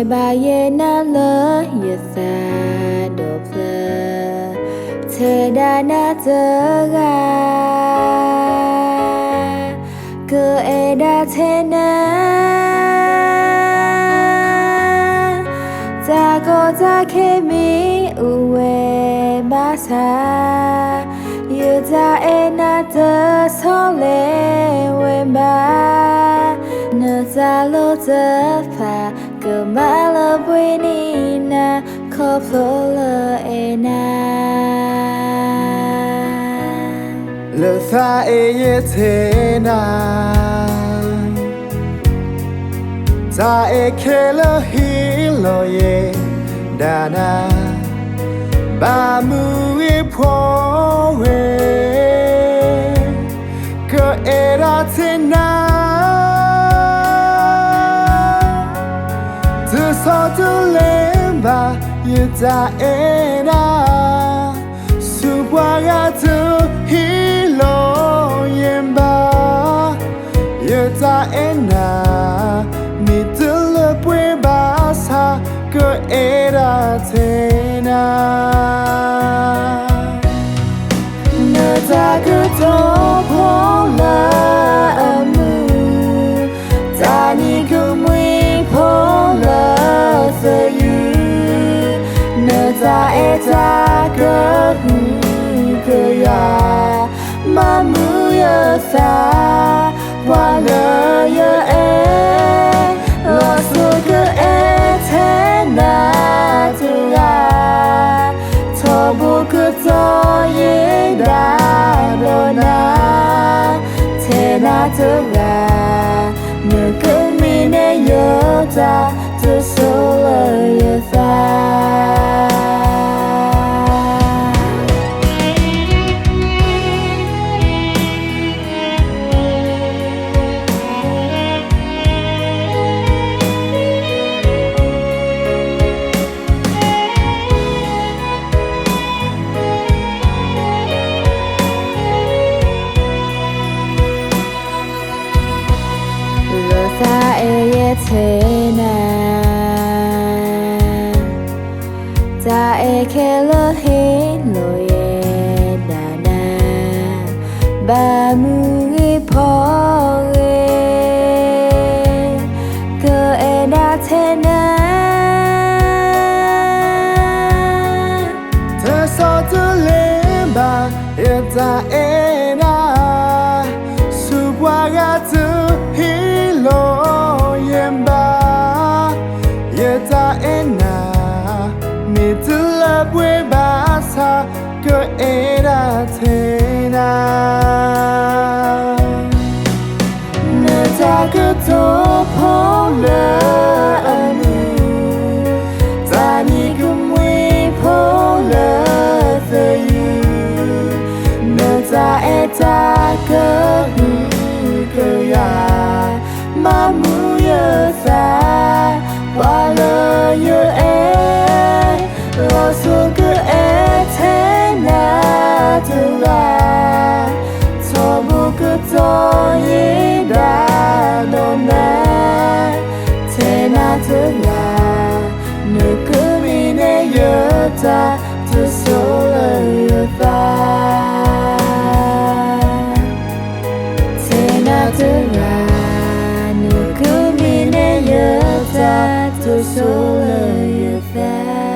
ba ye na lo ye sa do ple te da na te ga ke e da te na ta go ta ke mi u we ba sa ye ta e na te so le we ba na za lo te fa ke ma lo bui ni na ko plo lo e na le sa e ye te na za e ke lo hi lo ye da na ba mu e pho we ke e ra te na tu so tu lemba ye da e na su bwa ga tu hi lo yen ba ye da e na mi tu le pwe ba sa ke e ra te na ne da ke to pho la amu da ni ku mui pho la se yu ne da e da ke ya ma mu ya sa wa le ye e lo su ke e te na tu ga to bu ke to ye da do na te na tu ga ne ke mi ne yo ta tu so le ye sa sa e ye te na ta e ke lo he lo ye da na ba mu e pho e ke e da te na te so tu le ba ye da e na su bwa ga tu lo yen ba ye ta e na mi tu la pwe ba sa ke e ra te na ne ta ke to pho le amu ta ni ku mui pho le se yu ne ta e ta ke ya ma mu ye sa wa le ye e lo su ke e te na tu la so bu ke to ye da do na te na tu la ne ke mi ne ye ta tu so le ye ta te na tu la tu so le ye fa